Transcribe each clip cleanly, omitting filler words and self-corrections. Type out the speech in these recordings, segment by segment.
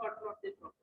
order of this process.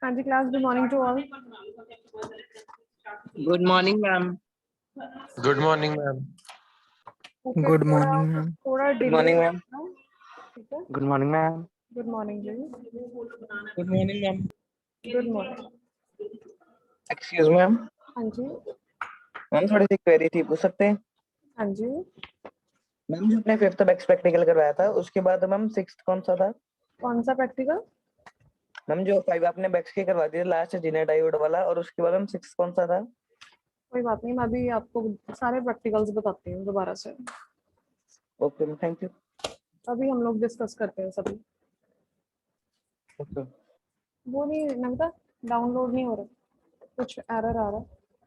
हाँ जी class, good morning to all. Good morning ma'am. Good morning ma'am. Good morning ma'am. थोड़ा good delay morning ma'am. ठीक है। Good morning ma'am. Good morning जी। Good morning ma'am. Good morning. Excuse ma'am. हाँ जी। Ma'am थोड़ी सी query थी, पूछ सकते हैं? हाँ जी। मैम जो अपने फिफ्थ बैक्स प्रैक्टिकल करवाया था उसके बाद मैम सिक्स्थ कौन सा था? कौन सा प्रैक्टिकल? मैम जो 5 आपने बैक्स के करवा दिए लास्ट जीने डायोड वाला, और उसके बाद मैम सिक्स्थ कौन सा था? कोई बात नहीं, मैं अभी आपको सारे प्रैक्टिकल्स बताती हूँ दोबारा से। Okay ma'am, thank you. अभी हम लोग डिस्कस करते हैं सभी। ओके। वो नहीं नमिता, डाउनलोड नहीं हो रहा, कुछ एरर आ रहा है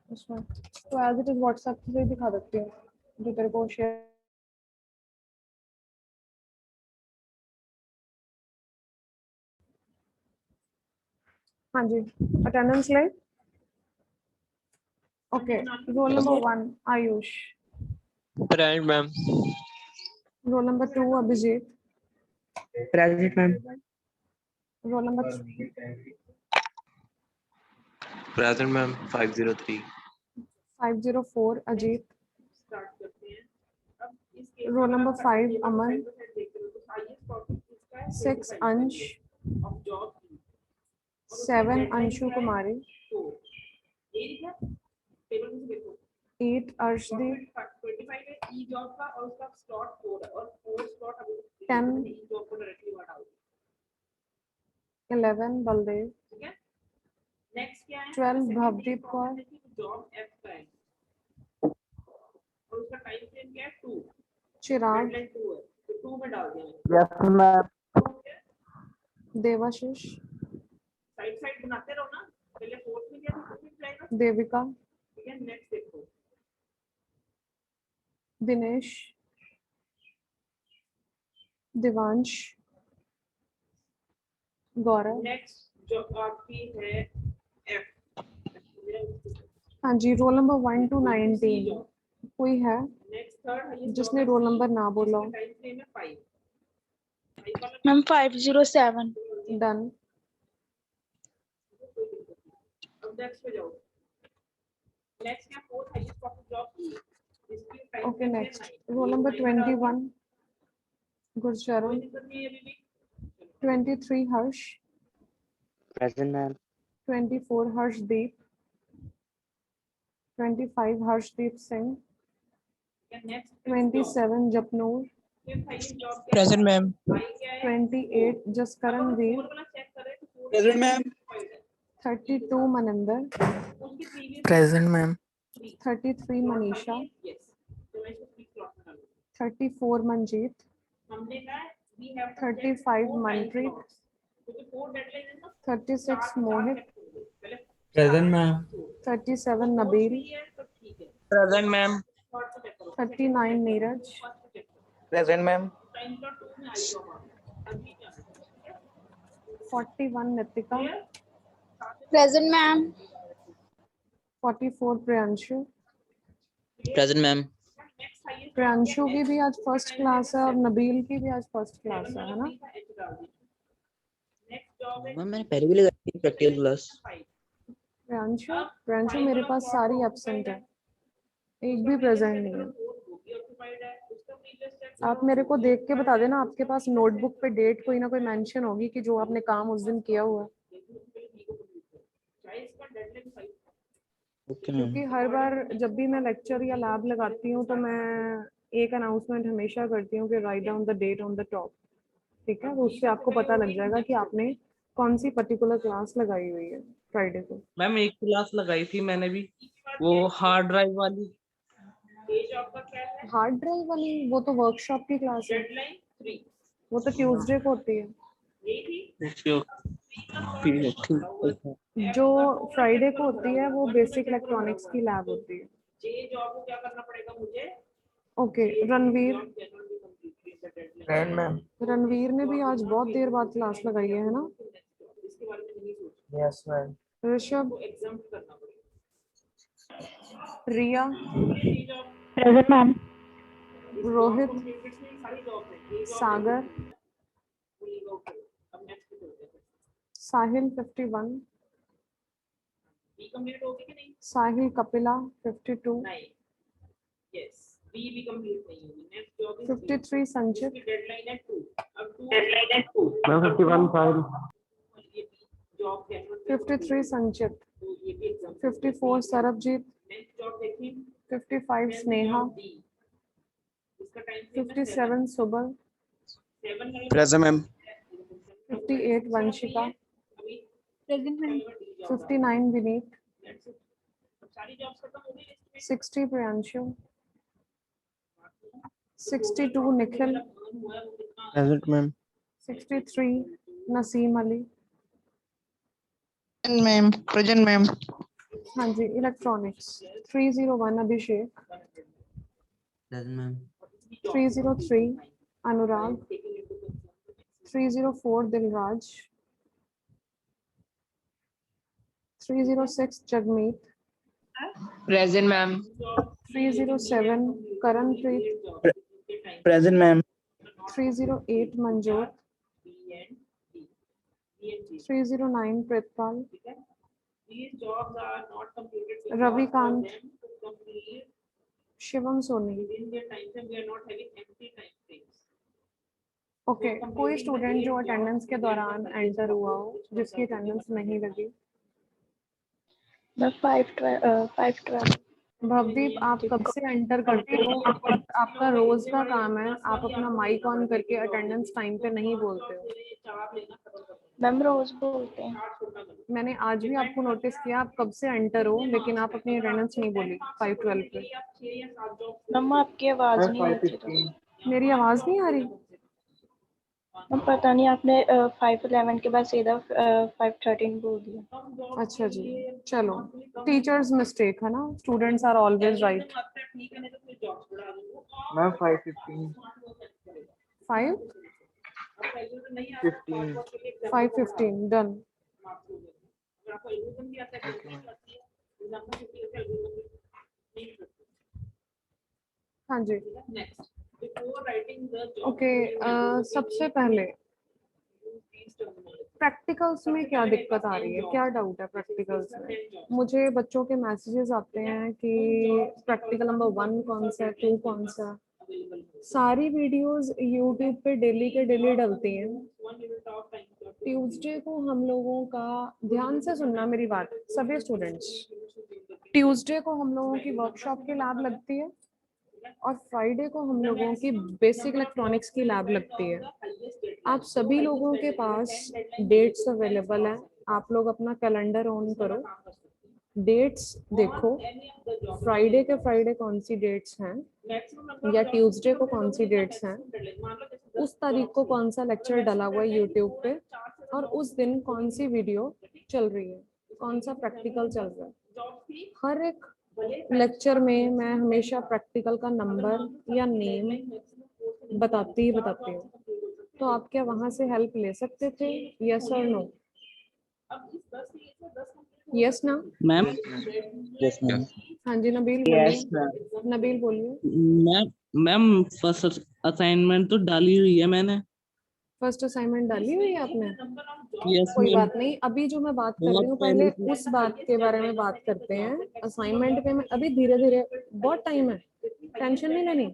उसमें, तो एज इट इज व्हाट्सएप से ही दिखा देती हूँ जो तेरे को शेयर। हाँ जी, अटेंडेंस ले। Okay, roll number 1 Ayush, present ma'am. Roll number 2 Abhijit, present ma'am. Roll number 3 present ma'am 503। 504 Ajit, start करते हैं। अब इस रोल नंबर 5 अमन, 6 अंश, of job 7 Anshu Kumari, table में से देखो 8 अर्शदीप, 25 है ई जॉब का और उसका स्लॉट 4 है और 4 स्लॉट अभी 10 ई जॉब को डायरेक्टली वहां डाल 11 बलदेव, ठीक है। नेक्स्ट क्या है? 12 भवदीप कौर, जॉब एफ का है और उसका टाइम फ्रेम क्या है 2, चिराग, डेडलाइन 2 है तो 2 में डाल दिया yes ma'am. Devashish, side side बनाते रहो ना, पहले फोर्थ में क्या था फिर जाएगा, देविका, ठीक है। नेक्स्ट देखो दिनेश, दिवांश, गौरव। नेक्स्ट जो आपकी है एफ। हाँ जी, रोल नंबर 1 to 19 कोई है नेक्स्ट थर्ड है जिसने रोल नंबर ना बोला हो? टाइम फ्रेम है 5 मैम 507। डन। अब नेक्स्ट पे जाओ। नेक्स्ट क्या फोर्थ हाईएस्ट प्रॉफिट जॉब इसकी time okay, next roll number 21 Gurcharan, 23 Harsh, present ma'am. 24 Harshdeep, 25 Harshdeep Singh, 27 Japnoor, present ma'am. 28 Jaskaran Veer, present ma'am. 32 Maninder, present ma'am. 33 Manisha, 34 Manjeet, 35 Manpreet, 36 Mohit, Present, ma'am. 37 Nabil, Present, ma'am. 39 Neeraj, Present, ma'am. 41 Nitika, Present, ma'am. 44 Priyanshu. Present, ma'am. Priyanshu की भी आज first class है और नबील की भी आज first class है ना? मैम मैंने पहले भी लगाई थी प्रैक्टिकल क्लास। प्रियांशु मेरे पास सारी एब्सेंट है, एक भी प्रेजेंट नहीं है। आप मेरे को देख के बता देना, आपके पास नोटबुक पे डेट कोई ना कोई मेंशन होगी कि जो आपने काम उस दिन किया हुआ है। ओके क्योंकि हर बार जब भी मैं लेक्चर या लैब लगाती हूँ तो मैं एक अनाउंसमेंट हमेशा करती हूँ कि write down the date on the top, ठीक है? तो उससे आपको पता लग जाएगा कि आपने कौन सी पर्टिकुलर क्लास लगाई हुई है फ्राइडे को। मैम एक क्लास लगाई थी मैंने भी, वो हार्ड ड्राइव वाली। हार्ड ड्राइव वाली वो तो वर्कशॉप की क्लास है, वो तो ट्यूसडे को होती है। जो फ्राइडे को होती है वो बेसिक इलेक्ट्रॉनिक्स की लैब होती है। Okay, Ranveer. Present, ma'am. Ranveer ने भी आज बहुत देर बाद क्लास लगाई है ना? Yes, ma'am. ऋषभ, रिया, Present, ma'am. रोहित, सागर, साहिल 51, साहिल कपिला 52, 53 संचित, ma'am 51 file. 53 Sanchit, 54 Sarabjit, 55 Sneha, 57 Subal, present ma'am. 58 Vanshika, Present, ma'am. 59 Vineet, 60 Priyanshu, 62 Nikhil, present ma'am. 63 Naseem Ali. Ma'am present ma'am. हाँ जी, electronics 301 Abhishek, Present, ma'am. 303 Anurag, 304 Dilraj, 306 Jagmeet, present ma'am. 307 Karanpreet, Present, ma'am. 308 Manjot, 309 Pritpal, Ravikant, Shivam Soni. Okay, कोई स्टूडेंट जो अटेंडेंस के दौरान एंटर हुआ हो जिसकी अटेंडेंस नहीं लगी? मैं 512। भवदीप, आप कब से एंटर करते हो? आपका रोज का काम है, आप अपना माइक ऑन करके अटेंडेंस टाइम पे नहीं बोलते हो। मैम रोज बोलते हैं। मैंने आज भी आपको नोटिस किया, आप कब से एंटर हो लेकिन आप अपनी अटेंडेंस नहीं बोली 512 पे। मैम आपकी आवाज नहीं आती तो। मेरी आवाज नहीं आ रही? मैम पता नहीं, आपने 511 के बाद सीधा 513 बोल दिया। अच्छा जी, चलो, टीचर्स मिस्टेक है ना, students are always right. Ma'am, 515. 515 done. हाँ जी, ओके। सबसे पहले प्रैक्टिकल्स में क्या दिक्कत आ रही है, क्या डाउट है प्रैक्टिकल्स में? मुझे बच्चों के मैसेजेस आते हैं कि प्रैक्टिकल नंबर 1 कौन सा है, 2 कौन सा है। सारी वीडियोस यूट्यूब पे डेली के डेली डलती हैं। ट्यूसडे को हम लोगों का, ध्यान से सुनना मेरी बात सभी स्टूडेंट्स, ट्यूसडे को हम लोगों की वर्कशॉप की लैब लगती है और फ्राइडे को हम लोगों की बेसिक इलेक्ट्रॉनिक्स की लैब लगती है। आप सभी लोगों के पास डेट्स अवेलेबल हैं, आप लोग अपना कैलेंडर ऑन करो, डेट्स देखो, फ्राइडे के फ्राइडे कौन सी डेट्स हैं या ट्यूसडे को कौन सी डेट्स हैं, उस तारीख को कौन सा लेक्चर डला हुआ है यूट्यूब पे और उस दिन कौन सी वीडियो चल रही है। कौन सा प्रैक्टिकल चल रहा है। जॉब थी हर एक भले लेक्चर में मैं हमेशा प्रैक्टिकल का नंबर या नेम बताती हूँ। तो आप क्या वहां से हेल्प ले सकते थे? यस और नो? अब इस 10 से 10 यस ना? Ma'am yes ma'am. हाँ जी नबील यस बोलिए। नबील बोलिए। मैम मैम फर्स्ट असाइनमेंट तो डाली हुई है मैंने। फर्स्ट असाइनमेंट डाली हुई है आपने? यस कोई मैम, बात नहीं, अभी जो मैं बात कर बहुत रही हूँ पहले पहले से। उस बात के बारे में बात करते हैं। असाइनमेंट पे मैं अभी धीरे धीरे, बहुत टाइम है, टेंशन नहीं लेनी।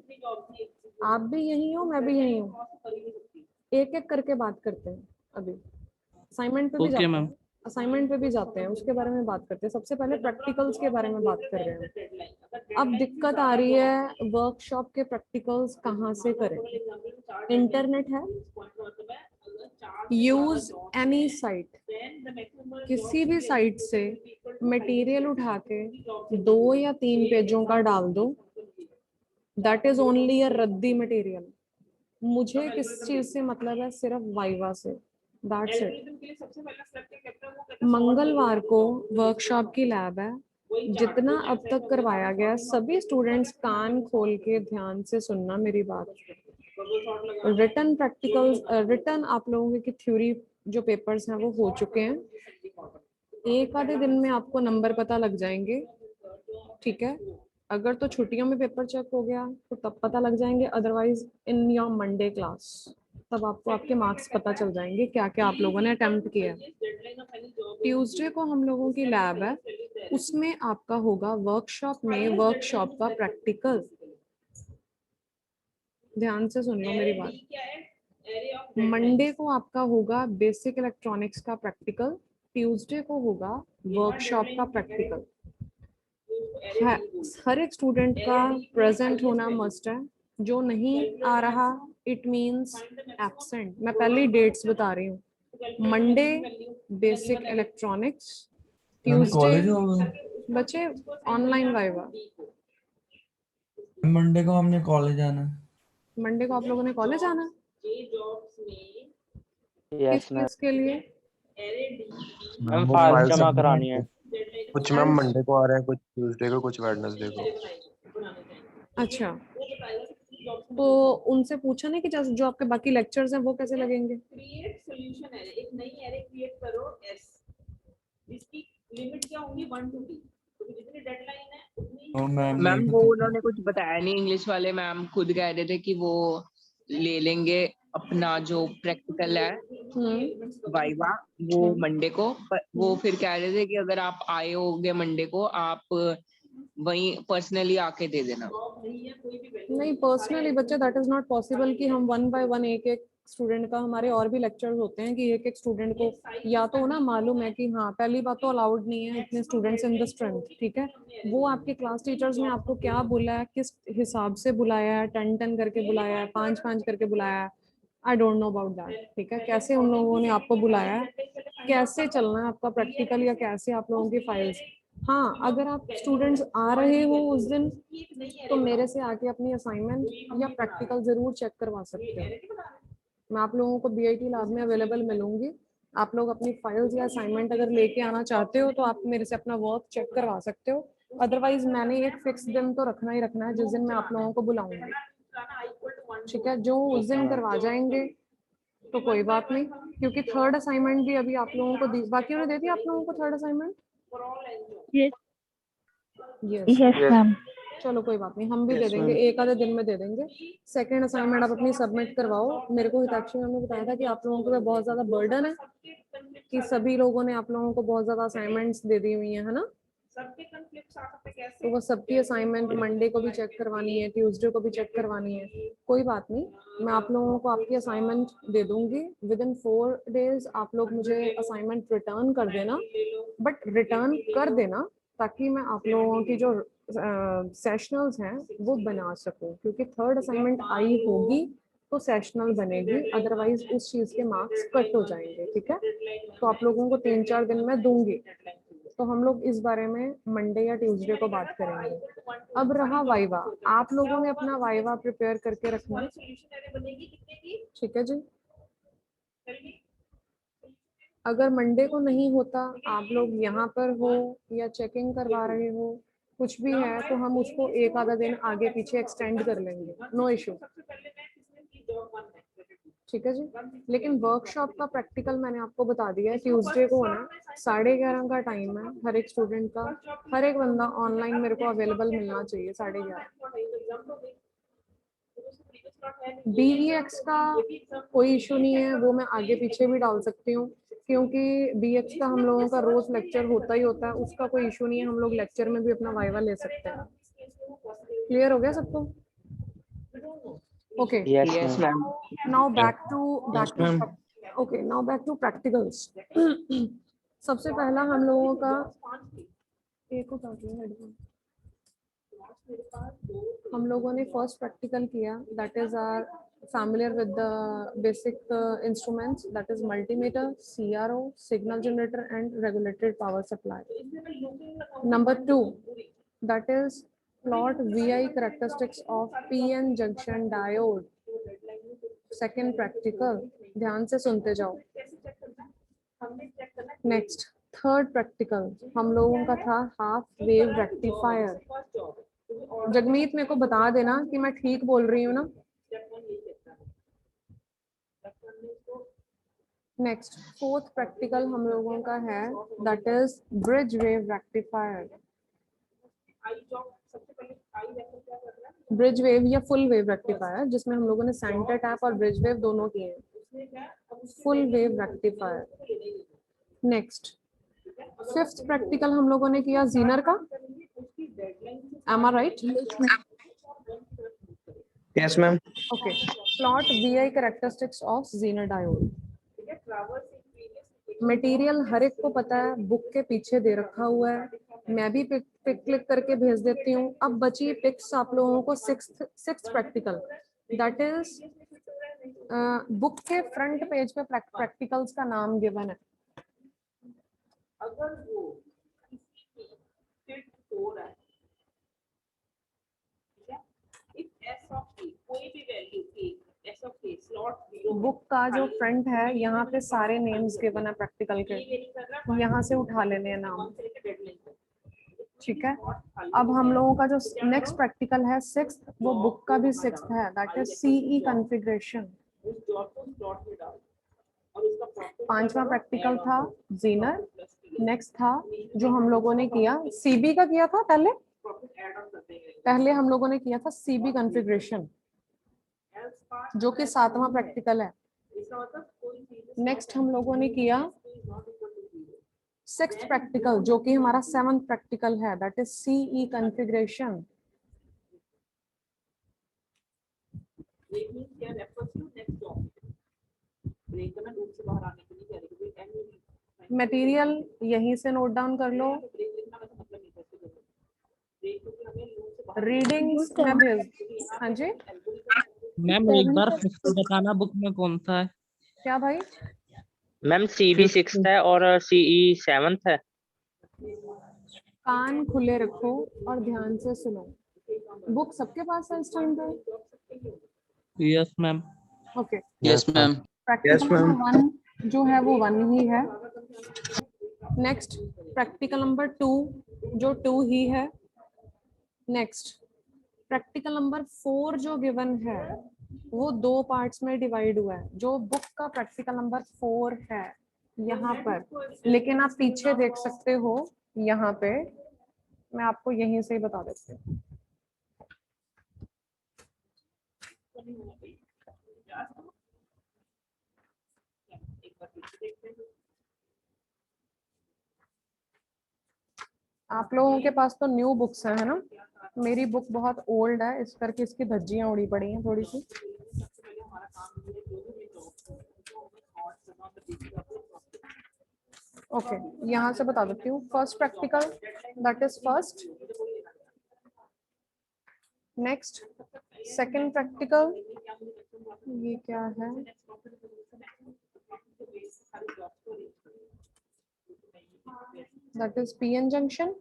आप भी यही हो, मैं भी यही हूँ, एक एक करके बात करते हैं। अभी असाइनमेंट पे भी ओके जाते मैम। हैं, असाइनमेंट पे भी जाते हैं, उसके बारे में बात करते हैं। सबसे पहले प्रैक्टिकल्स के बारे में बात कर रहे हैं। अब दिक्कत आ रही है वर्कशॉप के प्रैक्टिकल्स कहाँ से करें। इंटरनेट है, यूज एनी साइट, किसी भी साइट से मटेरियल उठा के 2 या 3 पेजों का डाल दो। दैट इज ओनली अ रद्दी मटेरियल। मुझे किस चीज से मतलब है? सिर्फ वाइवा से। That's it. मंगलवार को वर्कशॉप की लैब है। जितना अब तक करवाया गया, सभी स्टूडेंट्स कान खोल के ध्यान से सुनना मेरी बात। रिटन प्रैक्टिकल्स, रिटन आप लोगों की थ्योरी जो पेपर्स हैं वो हो चुके हैं। एक आधे दिन में आपको नंबर पता लग जाएंगे, ठीक है। अगर तो छुट्टियों में पेपर चेक हो गया तो तब पता लग जाएंगे, otherwise in your Monday class तब आपको आपके मार्क्स पता चल जाएंगे क्या क्या आप लोगों ने अटेम्प्ट किया। ट्यूसडे को हम लोगों की लैब है, उसमें आपका होगा वर्कशॉप में वर्कशॉप का प्रैक्टिकल। ध्यान से सुन लो मेरी बात। मंडे को आपका होगा बेसिक इलेक्ट्रॉनिक्स का प्रैक्टिकल, ट्यूसडे को होगा वर्कशॉप का प्रैक्टिकल। हर एक स्टूडेंट का प्रेजेंट होना मस्ट है। जो नहीं आ रहा इट मींस एब्सेंट। मैं पहले डेट्स बता रही हूँ। मंडे बेसिक इलेक्ट्रॉनिक्स, ट्यूसडे बच्चे ऑनलाइन वाइवा। मंडे को हमने कॉलेज आना। मंडे को आप लोगों ने कॉलेज आना? किस यस मैम। चीज के लिए? मैम वो फाइल फाइल जमा सबमिट करानी है। कुछ मैम मंडे को आ रहे हैं, कुछ ट्यूसडे को, कुछ वेडनेसडे को। अच्छा, तो उनसे पूछा नहीं कि जो आपके बाकी लेक्चर्स हैं वो कैसे लगेंगे? क्रिएट सॉल्यूशन एरे, एक नई एरे क्रिएट करो एस, जिसकी लिमिट क्या होगी 1 to t, तो जितनी डेडलाइन है उतनी। मैम वो उन्होंने कुछ बताया नहीं, इंग्लिश वाले मैम खुद कह रहे थे कि वो ले लेंगे अपना जो प्रैक्टिकल है वाइवा वो मंडे को, पर वो फिर कह रहे थे कि अगर आप आए होगे मंडे को आप वहीं पर्सनली आके दे देना। नहीं पर्सनली बच्चे, दैट इज नॉट पॉसिबल कि हम 1 by 1 एक एक स्टूडेंट का, हमारे और भी लेक्चर्स होते हैं कि एक एक स्टूडेंट को या तो ना मालूम है कि हाँ पहली बात तो अलाउड नहीं है इतने स्टूडेंट्स इन द स्ट्रेंथ, ठीक है। वो आपके क्लास टीचर्स ने आपको क्या बोला है, किस हिसाब से बुलाया है, 10-10 करके बुलाया है, 5-5 करके बुलाया है, I don't know about that, ठीक है। कैसे उन लोगों ने आपको बुलाया है, कैसे चलना है आपका प्रैक्टिकल, या कैसे आप लोगों की फाइल्स। हाँ अगर आप स्टूडेंट्स आ रहे हो उस दिन तो मेरे से आके अपनी असाइनमेंट या प्रैक्टिकल जरूर चेक करवा सकते हो। मैं आप लोगों को बीआईटी लैब में अवेलेबल मिलूंगी। आप लोग अपनी फाइल्स या असाइनमेंट अगर लेके आना चाहते हो तो आप मेरे से अपना वर्क चेक करवा सकते हो। अदरवाइज मैंने एक फिक्स दिन तो रखना ही रखना है जिस दिन मैं आप लोगों को बुलाऊंगी, ठीक है। जो उस दिन करवा जाएंगे तो कोई बात नहीं, क्योंकि थर्ड असाइनमेंट भी अभी आप लोगों को बाकी ने दे दिया आप लोगों को थर्ड असाइनमेंट। Yes ma'am. चलो कोई बात नहीं, हम भी दे Yes, देंगे, ma'am. एक आधे दिन में दे देंगे। सेकंड असाइनमेंट आप अपनी सबमिट करवाओ। मेरे को हिताक्षी मैम ने बताया था कि आप लोगों को बहुत ज्यादा बर्डन है, कि सभी लोगों ने आप लोगों को बहुत ज्यादा असाइनमेंट्स दे दी हुई है ना। तो वो सबकी असाइनमेंट मंडे को भी चेक करवानी है, ट्यूसडे को भी चेक करवानी है। कोई बात नहीं, मैं आप लोगों को आपकी असाइनमेंट दे दूंगी। विद इन 4 days आप लोग मुझे असाइनमेंट रिटर्न कर देना, बट रिटर्न कर देना ताकि मैं आप लोगों की जो सेशनल्स हैं वो बना सकूं, क्योंकि थर्ड असाइनमेंट आई होगी तो सेशनल बनेगी, अदरवाइज उस चीज के मार्क्स कट हो जाएंगे, ठीक है। तो आप लोगों को 3-4 दिन में दूंगी, तो हम लोग इस बारे में मंडे या ट्यूसडे को बात करेंगे। अब रहा वाइवा, आप लोगों ने अपना वाइवा प्रिपेयर करके रखना है, ठीक है जी। अगर मंडे को नहीं होता, आप लोग यहाँ पर हो या चेकिंग करवा रहे हो, कुछ भी है, तो हम उसको एक आधा दिन आगे पीछे एक्सटेंड कर लेंगे, नो इशू। ठीक है जी। लेकिन वर्कशॉप का प्रैक्टिकल मैंने आपको बता दिया है, ट्यूसडे को है ना, 11:30 का टाइम है हर एक स्टूडेंट का। हर एक बंदा ऑनलाइन मेरे को अवेलेबल मिलना चाहिए 11:30। BEX का कोई इशू नहीं है, वो मैं आगे पीछे भी डाल सकती हूँ, क्योंकि BEX का हम लोगों का रोज लेक्चर होता ही होता है, उसका कोई इशू नहीं है, हम लोग लेक्चर में भी अपना वाइवा ले सकते हैं। क्लियर हो गया सबको? Okay, yes ma'am. now back to Yes, ma'am. okay, now back to practicals. सबसे पहला हम लोगों का एक उठा के हेडफोन, हम लोगों ने फर्स्ट प्रैक्टिकल किया, that is are familiar with the basic instruments, that is multimeter, CRO, signal generator and regulated power supply. Number 2, that is plot VI characteristics of PN junction diode. Second practical, ध्यान से सुनते जाओ। Next third practical हम लोगों का था half wave rectifier. Jagmeet मेरे को बता देना कि मैं ठीक बोल रही हूँ ना। नेक्स्ट फोर्थ प्रैक्टिकल हम लोगों का है, that is bridge wave rectifier. Bridge wave या फुल वेव रेक्टिफायर, जिसमें हम लोगों ने सेंटर टैप और ब्रिज वेव दोनों किए हैं, full wave rectifier. Next fifth practical हम लोगों ने किया जीनर का, am I right? Yes ma'am. Okay, plot VI characteristics of zener diode. Material हर एक को पता है, बुक के पीछे दे रखा हुआ है, मैं भी पिक क्लिक करके भेज देती हूँ। अब बची पिक्स आप लोगों को sixth practical, that is book के फ्रंट पेज पे प्रैक्टिकल्स का नाम गिवन है। अगर वो किसी की फिट हो रहा है, ठीक है, इफ s of k कोई भी value k, s of k slot 0, book का जो फ्रंट है, यहाँ पे सारे नेम्स गिवन है प्रैक्टिकल के, यहाँ से उठा लेने हैं नाम, ठीक है। अब हम लोगों का जो नेक्स्ट प्रैक्टिकल है सिक्स्थ, वो बुक का भी सिक्स्थ है, दैट इज CE कॉन्फ़िगरेशन। पांचवा प्रैक्टिकल था जीनर। नेक्स्ट था जो हम लोगों ने किया, CB का किया था पहले हम लोगों ने किया था CB कॉन्फ़िगरेशन, जो कि सातवां प्रैक्टिकल है। नेक्स्ट हम लोगों ने किया सिक्स्थ प्रैक्टिकल, जो कि हमारा सेवंथ प्रैक्टिकल है, that is CE configuration. Material यहीं से नोट डाउन कर लो, रीडिंग्स मैं भेज, हाँ जी मैम एक बार फिर से बताना, बुक में कौन सा है? क्या भाई? मैम CB 6th है और CE 7th है। कान खुले रखो और ध्यान से सुनो। बुक सबके पास है इस टाइम पे? Yes ma'am. Okay, yes ma'am. Practical number 1 जो है वो 1 ही है। नेक्स्ट प्रैक्टिकल नंबर 2 जो 2 ही है। नेक्स्ट प्रैक्टिकल नंबर 4 जो गिवन है वो 2 पार्ट्स में डिवाइड हुआ है। जो बुक का प्रैक्टिकल नंबर 4 है यहाँ पर, लेकिन आप पीछे देख सकते हो, यहाँ पे मैं आपको यहीं से ही बता देती हूँ। आप लोगों के पास तो न्यू बुक्स है ना, मेरी बुक बहुत ओल्ड है, इस करके इसकी धज्जियां उड़ी पड़ी हैं थोड़ी सी। ओके, यहाँ से बता देती हूँ। First practical, that is first. Next second practical, ये क्या है? That is PN junction.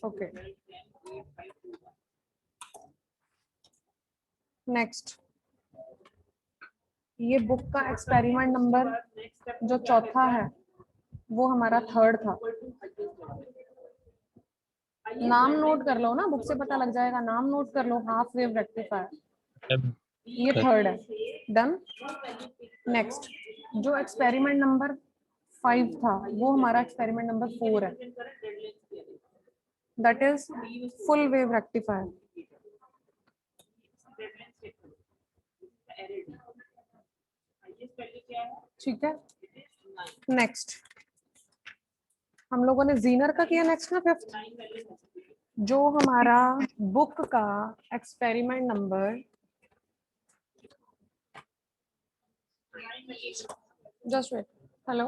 Okay, next, ये बुक का एक्सपेरिमेंट नंबर जो चौथा है वो हमारा थर्ड था। नाम नोट कर लो ना, बुक से पता लग जाएगा, नाम नोट कर लो, हाफ वेव रेक्टिफायर, ये थर्ड है। डन। नेक्स्ट, जो एक्सपेरिमेंट नंबर 5 था वो हमारा एक्सपेरिमेंट नंबर 4 है, that is full wave rectifier. ठीक है। नेक्स्ट, हम लोगों ने जीनर का किया, नेक्स्ट ना 5th, जो हमारा बुक का experiment number, just wait, hello,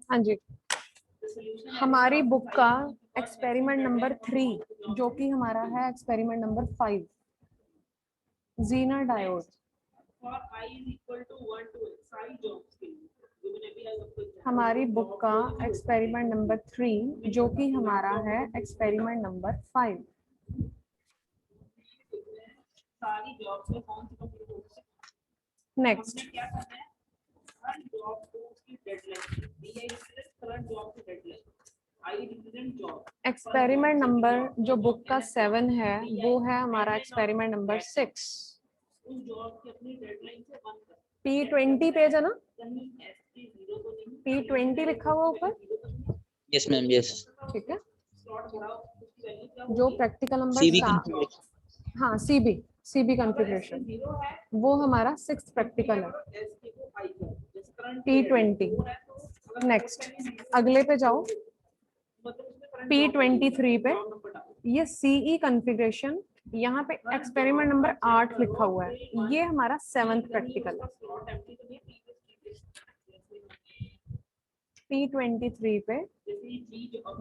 हाँ जी, हमारी बुक का एक्सपेरिमेंट नंबर 3 जो कि हमारा है एक्सपेरिमेंट नंबर 5, जीनर डायोड। हमारी बुक का एक्सपेरिमेंट नंबर 3 जो कि हमारा है experiment number 5। Next, experiment number जो बुक का 7 है वो है हमारा एक्सपेरिमेंट नंबर 6। P20 पेज है ना, P20 लिखा हुआ ऊपर। Yes ma'am, yes. ठीक है, जो प्रैक्टिकल नंबर सीबी 7, हाँ सीबी कॉन्फ़िगरेशन, वो हमारा 6th प्रैक्टिकल है, P20। नेक्स्ट, अगले पे जाओ, P23 पे, ये सीई कॉन्फ़िगरेशन, यहाँ पे एक्सपेरिमेंट नंबर 8 लिखा हुआ है, ये हमारा 7th प्रैक्टिकल है। P23 पे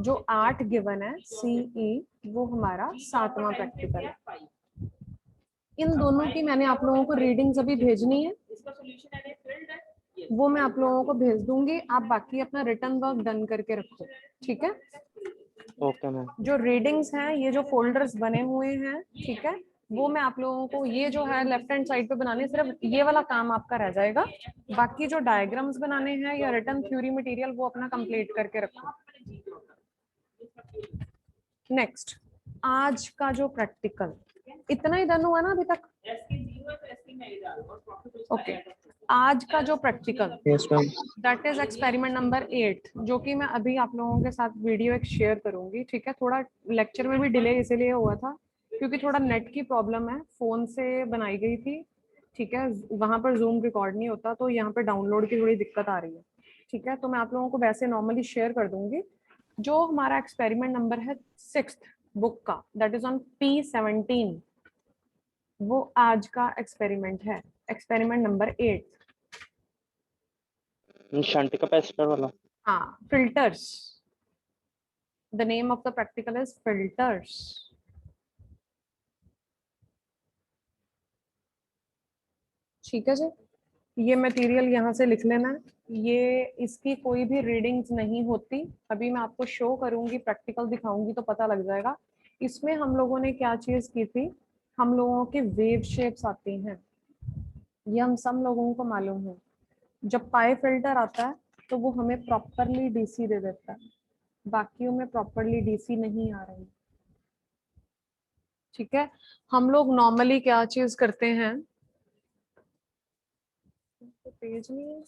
जो 8 गिवन है सीई, वो हमारा 7वां प्रैक्टिकल है। इन दोनों की मैंने आप लोगों को रीडिंग्स अभी भेजनी है, वो मैं आप लोगों को भेज दूंगी, आप बाकी अपना रिटर्न वर्क डन करके रखो, ठीक है। Okay ma'am. जो रीडिंग्स हैं, ये जो फोल्डर्स बने हुए हैं, ठीक है, वो मैं आप लोगों को, ये जो है लेफ्ट हैंड साइड पे बनाने, सिर्फ ये वाला काम आपका रह जाएगा, बाकी जो डायग्राम्स बनाने हैं या रिटर्न थ्योरी मटेरियल वो अपना कंप्लीट करके रखो। नेक्स्ट, आज का जो प्रैक्टिकल, इतना ही डन हुआ ना अभी तक? ओके, आज का जो practical, yes ma'am. That is experiment number 8, जो कि मैं अभी आप लोगों के साथ वीडियो एक शेयर करूंगी, ठीक है। थोड़ा लेक्चर में भी डिले इसलिए हुआ था क्योंकि थोड़ा नेट की प्रॉब्लम है, फोन से बनाई गई थी, ठीक है, वहां पर जूम रिकॉर्ड नहीं होता, तो यहाँ पे डाउनलोड की थोड़ी दिक्कत आ रही है, ठीक है। तो मैं आप लोगों को वैसे नॉर्मली शेयर कर दूंगी। जो हमारा एक्सपेरिमेंट नंबर है 6th बुक का, दैट इज ऑन P17, वो आज का एक्सपेरिमेंट है, एक्सपेरिमेंट नंबर 8। शंट कैपेसिटर वाला। हाँ, filters, the name of the practical is filters. ठीक है जी, ये मटेरियल यहाँ से लिख लेना है, ये इसकी कोई भी रीडिंग्स नहीं होती, अभी मैं आपको शो करूंगी, प्रैक्टिकल दिखाऊंगी तो पता लग जाएगा। इसमें हम लोगों ने क्या चीज की थी, हम लोगों के वेव शेप्स आती हैं, ये हम सब लोगों को मालूम है। जब पाई फिल्टर आता है तो वो हमें प्रॉपरली डीसी दे देता है, बाकियों में प्रॉपरली डीसी नहीं आ रही, ठीक है। हम लोग नॉर्मली क्या चीज करते हैं, पेज नहीं है।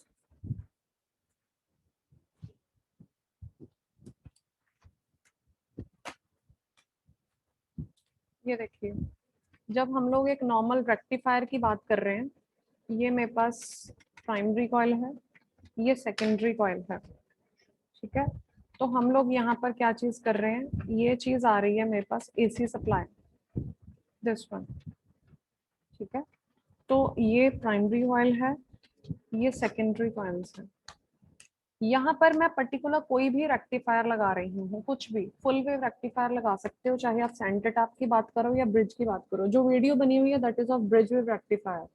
ये देखिए, जब हम लोग एक नॉर्मल रेक्टिफायर की बात कर रहे हैं, ये मेरे पास प्राइमरी कॉइल है, ये सेकेंडरी कॉइल है, ठीक है। तो हम लोग यहाँ पर क्या चीज कर रहे हैं, ये चीज आ रही है मेरे पास एसी सप्लाई, दिस वन, ठीक है। तो ये प्राइमरी कॉइल है, ये सेकेंडरी कॉइल्स है। यहाँ पर मैं पर्टिकुलर कोई भी रेक्टिफायर लगा रही हूँ, कुछ भी फुल वेव रेक्टिफायर लगा सकते हो, चाहे आप सेंटर टैप की बात करो या ब्रिज की बात करो। जो वीडियो बनी हुई है that is of bridge wave rectifier,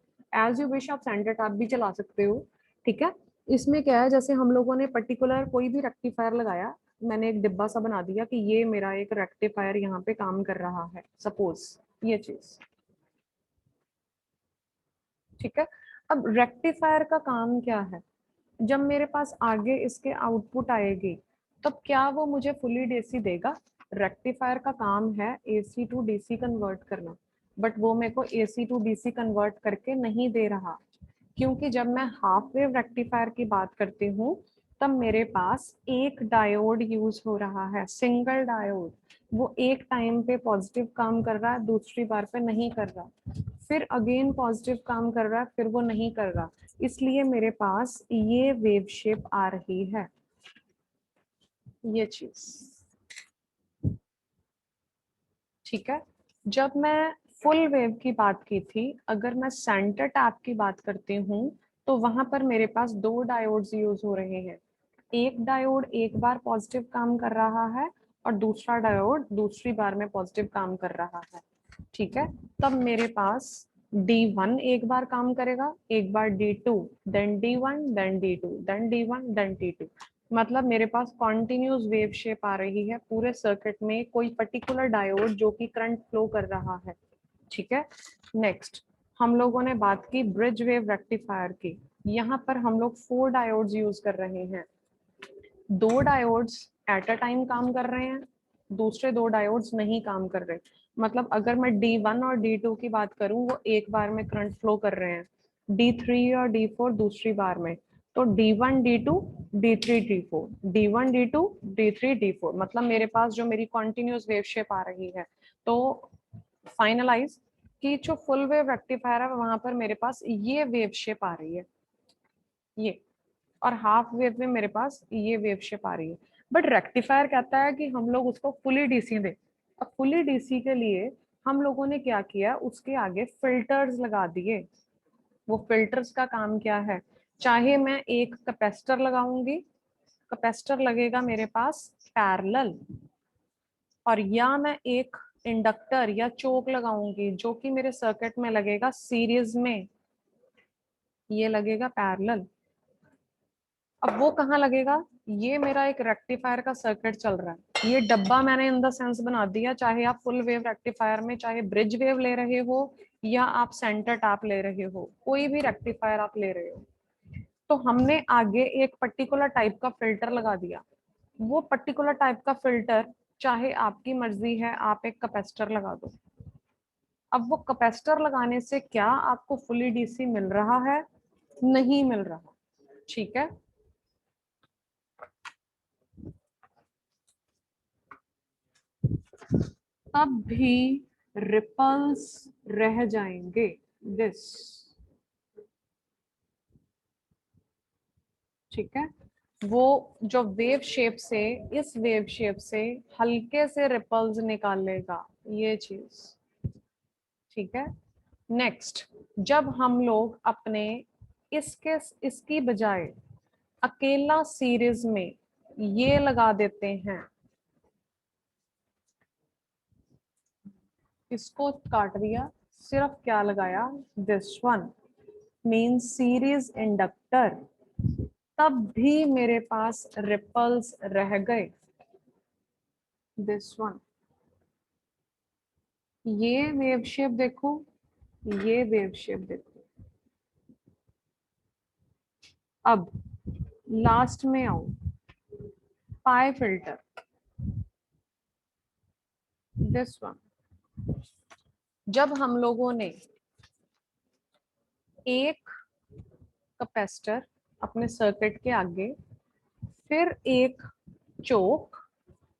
as you wish आप सेंटर टैप भी चला सकते हो, ठीक है। इसमें क्या है, जैसे हम लोगों ने पर्टिकुलर कोई भी रेक्टिफायर लगाया, मैंने एक डिब्बा सा बना दिया कि ये मेरा एक रेक्टिफायर यहाँ पे काम कर रहा है, सपोज ये चीज, ठीक है। अब रेक्टिफायर का काम क्या है, जब मेरे पास आगे इसके आउटपुट आएगी तब क्या वो मुझे फुली डीसी देगा? रेक्टिफायर का काम है एसी टू डीसी कन्वर्ट करना, बट वो मेरे को एसी टू डीसी कन्वर्ट करके नहीं दे रहा, क्योंकि जब मैं हाफ वेव रेक्टिफायर की बात करती हूँ तब मेरे पास एक डायोड यूज हो रहा है, सिंगल डायोड। वो एक टाइम पे पॉजिटिव काम कर रहा है, दूसरी बार पे नहीं कर रहा, फिर अगेन पॉजिटिव काम कर रहा है, फिर वो नहीं कर रहा, इसलिए मेरे पास ये वेव शेप आ रही है, ये चीज, ठीक है। जब मैं फुल वेव की बात की थी, अगर मैं सेंटर टैप की बात करती हूँ तो वहां पर मेरे पास दो डायोड्स यूज हो रहे हैं, एक डायोड एक बार पॉजिटिव काम कर रहा है और दूसरा डायोड दूसरी बार में पॉजिटिव काम कर रहा है, ठीक है। तब मेरे पास D1 एक बार काम करेगा, एक बार D2, then D1, then D2, then D1, then D2, मतलब मेरे पास कॉन्टिन्यूस वेव शेप आ रही है पूरे सर्किट में, कोई पर्टिकुलर डायोड जो कि करंट फ्लो कर रहा है, ठीक है। नेक्स्ट हम लोगों ने बात की ब्रिज वेव रेक्टिफायर की, यहाँ पर हम लोग 4 डायोड्स यूज कर रहे हैं, 2 डायोड्स एट अ टाइम काम कर रहे हैं, दूसरे 2 डायोड्स नहीं काम कर रहे। मतलब अगर मैं D1 और D2 की बात करूं, वो एक बार में करंट फ्लो कर रहे हैं, D3 और D4 दूसरी बार में, तो D1 D2 D3 D4, D1 D2 D3 D4, मतलब मेरे पास जो मेरी कॉन्टिन्यूस वेव शेप आ रही है। तो फाइनलाइज कि जो फुल वेव रेक्टिफायर है वहां पर मेरे पास ये वेव शेप आ रही है, ये, और हाफ वेव में मेरे पास ये वेव शेप आ रही है। बट रेक्टिफायर कहता है कि हम लोग उसको फुली डीसी दें। अब फुली डीसी के लिए हम लोगों ने क्या किया, उसके आगे फिल्टर्स लगा दिए। वो फिल्टर्स का काम क्या है, चाहे मैं एक कैपेसिटर लगाऊंगी, कैपेसिटर लगेगा मेरे पास पैरेलल, और या मैं एक इंडक्टर या चोक लगाऊंगी जो कि मेरे सर्किट में लगेगा सीरीज में, ये लगेगा पैरेलल। अब वो कहाँ लगेगा, ये मेरा एक रेक्टिफायर का सर्किट चल रहा है, ये डब्बा मैंने इन द सेंस बना दिया, चाहे आप फुल वेव रेक्टिफायर में चाहे ब्रिज वेव ले रहे हो या आप सेंटर टैप ले रहे हो, कोई भी रेक्टिफायर आप ले रहे हो, तो हमने आगे एक पर्टिकुलर टाइप का फिल्टर लगा दिया। वो पर्टिकुलर टाइप का फिल्टर, चाहे आपकी मर्जी है आप एक कैपेसिटर लगा दो। अब वो कैपेसिटर लगाने से क्या आपको फुली डीसी मिल रहा है? नहीं मिल रहा, ठीक है। तब भी रिपल्स रह जाएंगे, दिस, ठीक है। वो जो वेव शेप से, इस वेव शेप से हल्के से रिपल्स निकालेगा, ये चीज, ठीक है। नेक्स्ट, जब हम लोग अपने इसकी बजाय अकेला सीरीज में ये लगा देते हैं, इसको काट दिया, सिर्फ क्या लगाया, this one mean series inductor, तब भी मेरे पास रिपल्स रह गए, दिस वन। ये वेव शेप देखो, ये वेव शेप देखो। अब लास्ट में आओ, पाई फिल्टर, दिस वन। जब हम लोगों ने एक कैपेसिटर अपने सर्किट के आगे, फिर एक चोक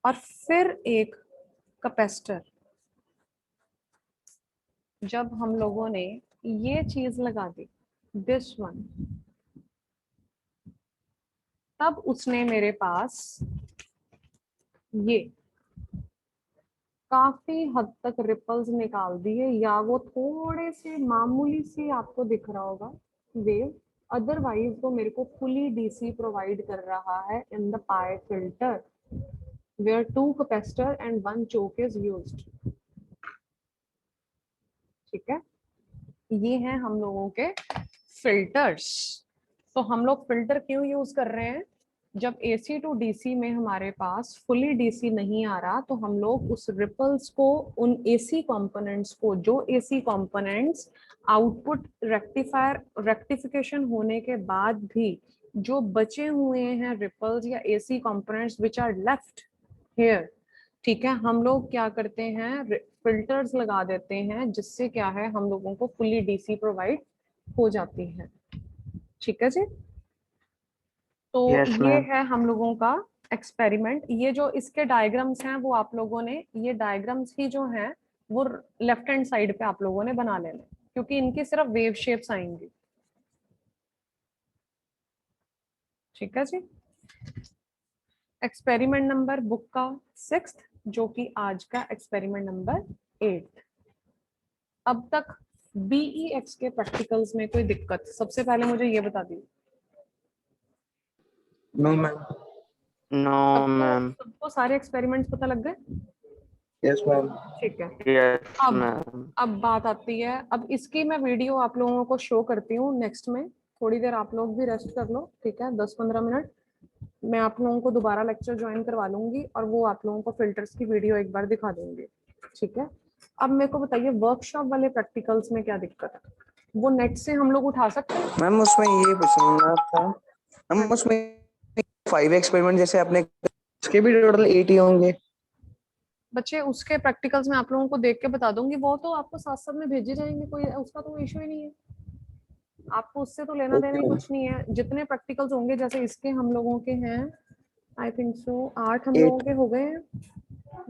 और फिर एक कैपेसिटर। जब हम लोगों ने ये चीज लगा दी, दिस वन, तब उसने मेरे पास ये काफी हद तक रिपल्स निकाल दिए, या वो थोड़े से मामूली सी आपको दिख रहा होगा वेव, अदरवाइज वो मेरे को फुली डीसी प्रोवाइड कर रहा है in the pi filter where 2 capacitor and 1 choke is used। ठीक है, ये हैं हम लोगों के फिल्टर्स। तो हम लोग फिल्टर क्यों यूज कर रहे हैं? जब AC टू DC में हमारे पास फुली DC नहीं आ रहा, तो हम लोग उस रिपल्स को, उन AC कंपोनेंट्स को, जो AC कंपोनेंट्स आउटपुट रेक्टिफिकेशन होने के बाद भी जो बचे हुए हैं रिपल्स या AC components which are left here, ठीक है, हम लोग क्या करते हैं, फिल्टर्स लगा देते हैं, जिससे क्या है, हम लोगों को फुली डीसी प्रोवाइड हो जाती है। ठीक है जी। तो Yes, ये ma'am. है हम लोगों का एक्सपेरिमेंट। ये जो इसके डायग्राम्स हैं वो आप लोगों ने, ये डायग्राम्स ही जो हैं वो लेफ्ट हैंड साइड पे आप लोगों ने बना लेने, क्योंकि इनकी सिर्फ वेव शेप्स आएंगी। ठीक है जी। एक्सपेरिमेंट नंबर बुक का 6th, जो कि आज का एक्सपेरिमेंट नंबर 8। अब तक BEX के प्रैक्टिकल्स में कोई दिक्कत? सबसे पहले मुझे ये बता दी। No ma'am. No, ma'am. सबको सारे एक्सपेरिमेंट्स पता लग गए? Yes ma'am. ठीक है। Yes, अब ma'am. अब बात आती है, अब इसकी मैं वीडियो आप लोगों को शो करती हूँ नेक्स्ट में। थोड़ी देर आप लोग भी रेस्ट कर लो, ठीक है, 10-15 मिनट। मैं आप लोगों को दोबारा लेक्चर ज्वाइन करवा लूंगी और वो आप लोगों को फिल्टर्स की वीडियो एक बार दिखा दूंगी। ठीक है। अब मेरे को बताइए, वर्कशॉप वाले प्रैक्टिकल्स में क्या दिक्कत है? वो नेट से हम लोग उठा सकते हैं? मैम उसमें ये पूछना था, हम उसमें 5 एक्सपेरिमेंट जैसे आपने, उसके भी टोटल 80 होंगे। बच्चे उसके प्रैक्टिकल्स में आप लोगों को देख के बता दूंगी, वो तो आपको साथ साथ में भेजे जाएंगे, कोई उसका तो इशू ही नहीं है। आपको उससे तो लेना देना ही कुछ नहीं है। जितने प्रैक्टिकल्स होंगे, जैसे इसके हम लोगों के हैं आई थिंक सो 8 हम लोगों के हो गए हैं,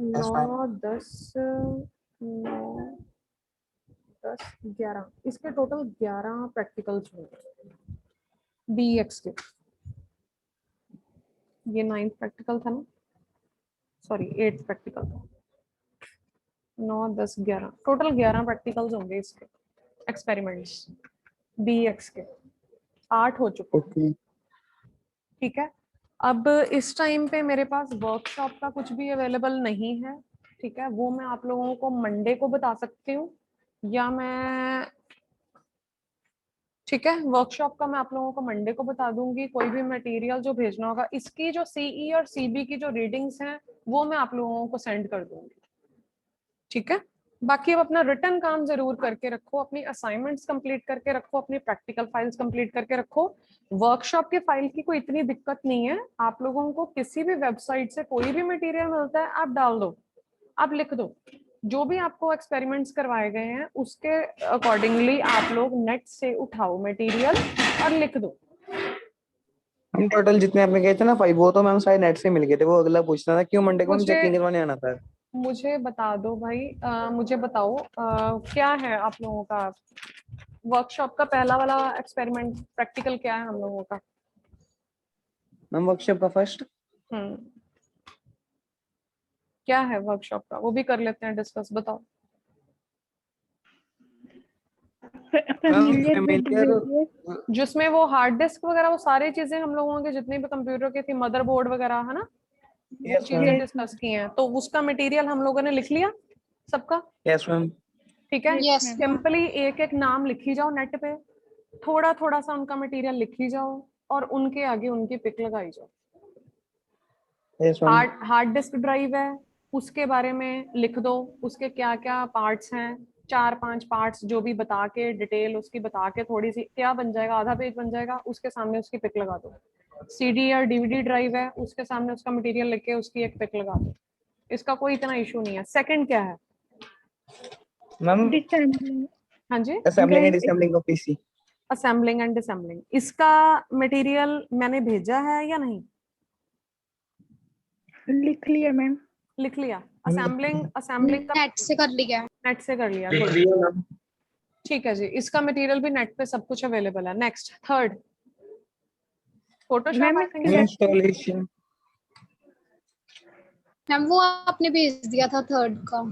9 10 9 10 11, इसके टोटल 11 प्रैक्टिकल्स होंगे BEX के। ये 9th प्रैक्टिकल था ना, सॉरी 8th प्रैक्टिकल था। 9 10 11 टोटल 11 प्रैक्टिकल्स होंगे इसके एक्सपेरिमेंट्स BEX के। 8 हो चुके हैं। ठीक है। अब इस टाइम पे मेरे पास वर्कशॉप का कुछ भी अवेलेबल नहीं है। ठीक है, वो मैं आप लोगों को मंडे को बता सकती हूँ, या मैं, ठीक है, वर्कशॉप का मैं आप लोगों को मंडे को बता दूंगी। कोई भी मटेरियल जो भेजना होगा, इसकी जो CE और CB की जो रीडिंग्स हैं वो मैं आप लोगों को सेंड कर दूंगी। ठीक है। बाकी अब अपना रिटर्न काम जरूर करके रखो, अपनी असाइनमेंट्स कंप्लीट करके रखो, अपनी प्रैक्टिकल फाइल्स कंप्लीट करके रखो। वर्कशॉप के फाइल की कोई इतनी दिक्कत नहीं है। आप लोगों को किसी भी वेबसाइट से कोई भी मटेरियल मिलता है, आप डाल दो, आप लिख दो, जो भी आपको एक्सपेरिमेंट्स करवाए गए हैं उसके अकॉर्डिंगली आप लोग नेट से उठाओ मटेरियल और लिख दो। हम टोटल जितने आपने कहे थे ना 5, वो तो मैम शायद नेट से मिल गए थे। वो अगला पूछना था क्यों मंडे को हम चेकिंग करवाने आना था। मुझे बता दो भाई, मुझे बताओ क्या है आप लोगों का वर्कशॉप का पहला वाला एक्सपेरिमेंट प्रैक्टिकल क्या है हम लोगों का? मैम वर्कशॉप का फर्स्ट क्या है वर्कशॉप का, वो भी कर लेते हैं डिस्कस। बताओ। जिसमें वो हार्ड डिस्क वगैरह, वो सारी चीजें हम लोगों के जितने भी कंप्यूटर के थी, मदरबोर्ड वगैरह है ना, वो चीजें डिस्कस की हैं। तो उसका मटेरियल हम लोगों ने लिख लिया सबका? Yes ma'am. ठीक है। सिंपली एक एक नाम लिखी जाओ नेट पे, थोड़ा थोड़ा सा उनका मटेरियल लिखी जाओ और उनके आगे उनकी पिक लगाई जाओ। हार्ड डिस्क ड्राइव है, उसके बारे में लिख दो, उसके क्या क्या पार्ट्स हैं, 4-5 पार्ट्स जो भी बता के, डिटेल उसकी बता के, थोड़ी सी क्या बन जाएगा, आधा पेज बन जाएगा, उसके सामने उसकी पिक लगा दो। CD या DVD ड्राइव है, उसके सामने उसका मटेरियल लिख के उसकी एक पिक लगा दो। इसका कोई इतना इशू नहीं है। सेकंड क्या है मैम? हाँ जी, assembling and disassembling of PC। Assembling and disassembling, इसका मटेरियल मैंने भेजा है या नहीं? लिख लिया मैम। लिख लिया। असेंबलिंग असेंबलिंग का नेट से कर लिया। नेट से कर लिया। लिख good. लिया मैम। ठीक है जी, इसका मटेरियल भी नेट पे सब कुछ अवेलेबल है। Next third, Photoshop I think. Installation ma'am वो आपने भेज दिया था थर्ड का।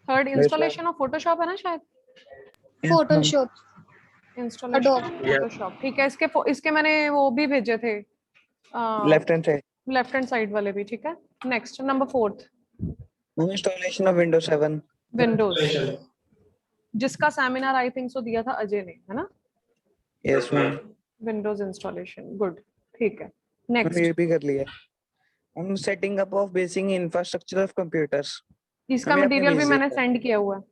थर्ड इंस्टॉलेशन ऑफ फोटोशॉप है ना शायद। फोटोशॉप इंस्टॉलेशन ऑफ फोटोशॉप, ठीक है। इसके मैंने वो भी भेजे थे left hand side. Left hand side वाले भी, ठीक है। Next number 4 installation of Windows 7। Windows, जिसका सेमिनार आई थिंक सो दिया था अजय ने, है ना। Yes ma'am. Windows installation, good, ठीक है। ये नेक्स्ट, भी कर लिया। हम setting up of basic infrastructure of computers. इसका हमें अपने मटेरियल भी भेज मैंने दिया। सेंड किया हुआ है।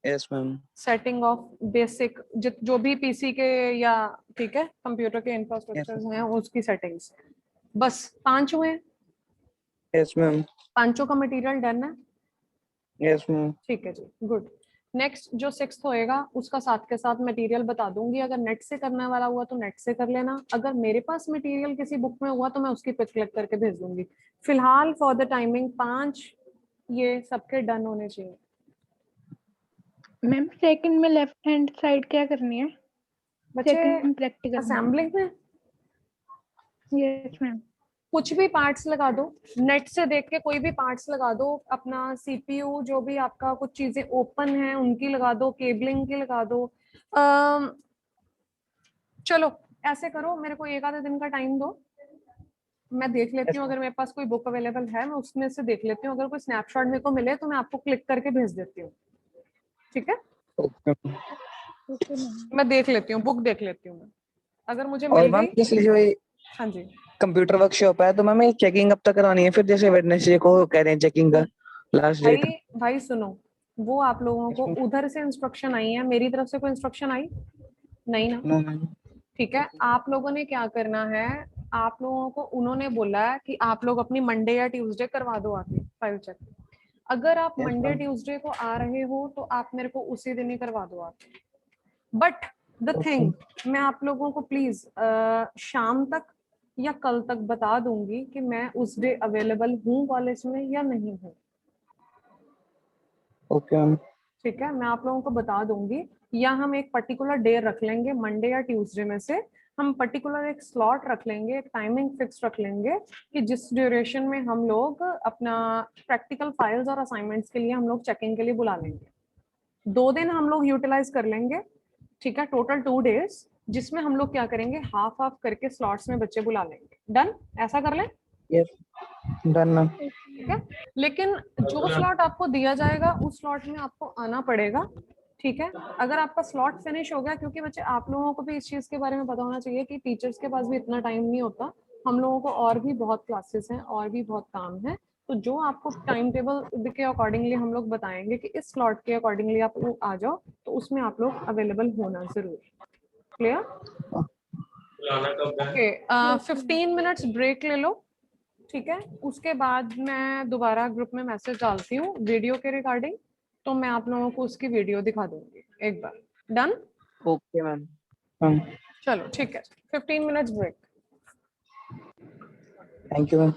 Yes ma'am. Setting of basic जो भी पीसी के या ठीक है कंप्यूटर के इंफ्रास्ट्रक्चर्स हैं उसकी सेटिंग्स, बस 5 हुए हैं। Yes ma'am. 5 का मटेरियल डन है, यस मैम। ठीक है जी, गुड। नेक्स्ट जो 6th होएगा उसका साथ के साथ मटेरियल बता दूंगी। अगर नेट से करने वाला हुआ तो नेट से कर लेना, अगर मेरे पास मटेरियल किसी बुक में हुआ तो मैं उसकी पिक क्लिक करके भेज दूंगी। फिलहाल फॉर द टाइमिंग 5 ये सबके डन होने चाहिए। मैम सेकंड में लेफ्ट हैंड साइड क्या करनी है? बच्चे सेकंड प्रैक्टिकल असेंबलिंग में यस मैम। कुछ भी पार्ट्स लगा दो, नेट से देख के कोई भी पार्ट्स लगा दो, अपना सीपीयू जो भी आपका कुछ चीजें ओपन है उनकी लगा दो, केबलिंग की लगा दो। चलो ऐसे करो, मेरे को एक आधे दिन का टाइम दो, मैं देख लेती हूँ। अगर मेरे पास कोई बुक अवेलेबल है मैं उसमें से देख लेती हूँ, अगर कोई स्नैपशॉट मेरे को मिले तो मैं आपको क्लिक करके भेज देती हूँ, ठीक है। मैं देख लेती हूँ, बुक देख लेती हूँ मैं, अगर मुझे और मिल मैम गई। जैसे जो ये हाँ जी, कंप्यूटर वर्कशॉप है तो मैम ये चेकिंग अब तक करानी है, फिर जैसे वेडनेसडे को कह रहे हैं चेकिंग का लास्ट डेट। भाई सुनो, वो आप लोगों को उधर से इंस्ट्रक्शन आई है, मेरी तरफ से कोई इंस्ट्रक्शन आई नहीं ना, नो मैम। ठीक है। आप लोगों ने क्या करना है, आप लोगों को उन्होंने बोला है कि आप लोग अपनी मंडे या ट्यूसडे करवा दो आके फाइल चेक। अगर आप Yes, मंडे ma'am. ट्यूसडे को आ रहे हो तो आप मेरे को उसी दिन ही करवा दो आके। बट द थिंग, मैं आप लोगों को प्लीज शाम तक या कल तक बता दूंगी कि मैं उस डे अवेलेबल हूँ कॉलेज में या नहीं हूँ, ओके मैम। ठीक है। मैं आप लोगों को बता दूंगी, या हम एक पर्टिकुलर डे रख लेंगे मंडे या ट्यूसडे में से, हम पर्टिकुलर एक स्लॉट रख लेंगे, एक टाइमिंग फिक्स रख लेंगे कि जिस ड्यूरेशन में हम लोग अपना प्रैक्टिकल फाइल्स और असाइनमेंट्स के लिए हम लोग चेकिंग के लिए बुला लेंगे। 2 दिन हम लोग यूटिलाइज कर लेंगे, ठीक है, टोटल 2 डेज, जिसमें हम लोग क्या करेंगे हाफ हाफ करके स्लॉट्स में बच्चे बुला लेंगे। डन, ऐसा कर लें, यस डन मैम। ठीक है। लेकिन जो स्लॉट आपको दिया जाएगा उस स्लॉट में आपको आना पड़ेगा, ठीक है। अगर आपका स्लॉट फिनिश हो गया, क्योंकि बच्चे आप लोगों को भी इस चीज के बारे में पता होना चाहिए कि टीचर्स के पास भी इतना टाइम नहीं होता, हम लोगों को और भी बहुत क्लासेस हैं और भी बहुत काम है। तो जो आपको टाइम टेबल के अकॉर्डिंगली हम लोग बताएंगे कि इस स्लॉट के अकॉर्डिंगली आप लोग आ जाओ, तो उसमें आप लोग अवेलेबल होना जरूर। क्लियर? ओके, 15 मिनट्स ब्रेक ले लो, ठीक है। उसके बाद मैं दोबारा ग्रुप में मैसेज डालती हूँ वीडियो के रिगार्डिंग, तो मैं आप लोगों को उसकी वीडियो दिखा दूंगी एक बार। डन? Okay ma'am. चलो ठीक है, 15 minutes break. Thank you ma'am.